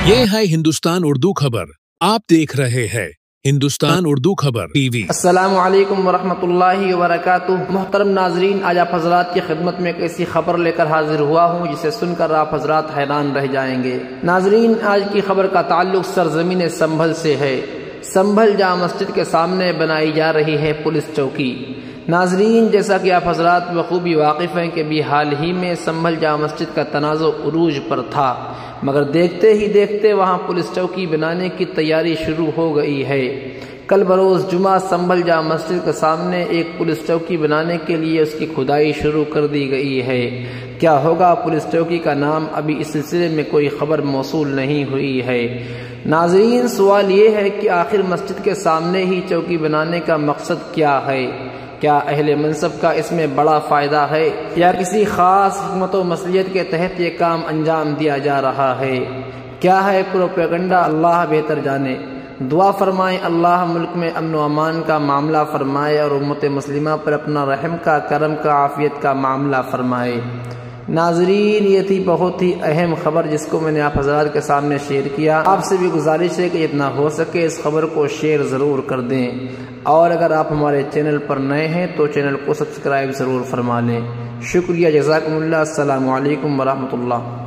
ये है हिंदुस्तान उर्दू खबर। आप देख रहे हैं हिंदुस्तान उर्दू खबर टीवी। अस्सलामु अलैकुम वरहमतुल्लाहि वबरकातुहू। मोहतरम नाजरीन, आज आप हजरात की खिदमत में एक ऐसी खबर लेकर हाजिर हुआ हूँ जिसे सुनकर आप हजरात हैरान रह जाएंगे। नाजरीन, आज की खबर का ताल्लुक सरजमीन संभल से है। संभल जामा मस्जिद के सामने बनाई जा रही है पुलिस चौकी। नाजरीन, जैसा कि आप हजरात बखूबी वाकिफ़ हैं कि भी हाल ही में संभल जामा मस्जिद का तनाज़ो उरूज पर था, मगर देखते ही देखते वहां पुलिस चौकी बनाने की तैयारी शुरू हो गई है। कल बरोज़ जुमा संभल जामा मस्जिद के सामने एक पुलिस चौकी बनाने के लिए उसकी खुदाई शुरू कर दी गई है। क्या होगा पुलिस चौकी का नाम, अभी इस सिलसिले में कोई खबर मौसूल नहीं हुई है। नाजरीन, सवाल ये है कि आखिर मस्जिद के सामने ही चौकी बनाने का मकसद क्या है? क्या अहले मनसब का इसमें बड़ा फ़ायदा है या किसी ख़ास हिकमत व मसलियत के तहत ये काम अंजाम दिया जा रहा है? क्या है प्रोपेगेंडा? अल्लाह बेहतर जाने। दुआ फरमाएं अल्लाह मुल्क में अमन व अमान का मामला फरमाए और उम्मत मुस्लिमा पर अपना रहम का, करम का, आफियत का मामला फरमाए। नाजरीन, ये थी बहुत ही अहम खबर जिसको मैंने आप हजरात के सामने शेयर किया। आपसे भी गुजारिश है कि जितना हो सके इस खबर को शेयर ज़रूर कर दें, और अगर आप हमारे चैनल पर नए हैं तो चैनल को सब्सक्राइब ज़रूर फरमा लें। शुक्रिया, जज़ाकुमुल्लाह। अस्सलामु अलैकुम वरहमतुल्लाह।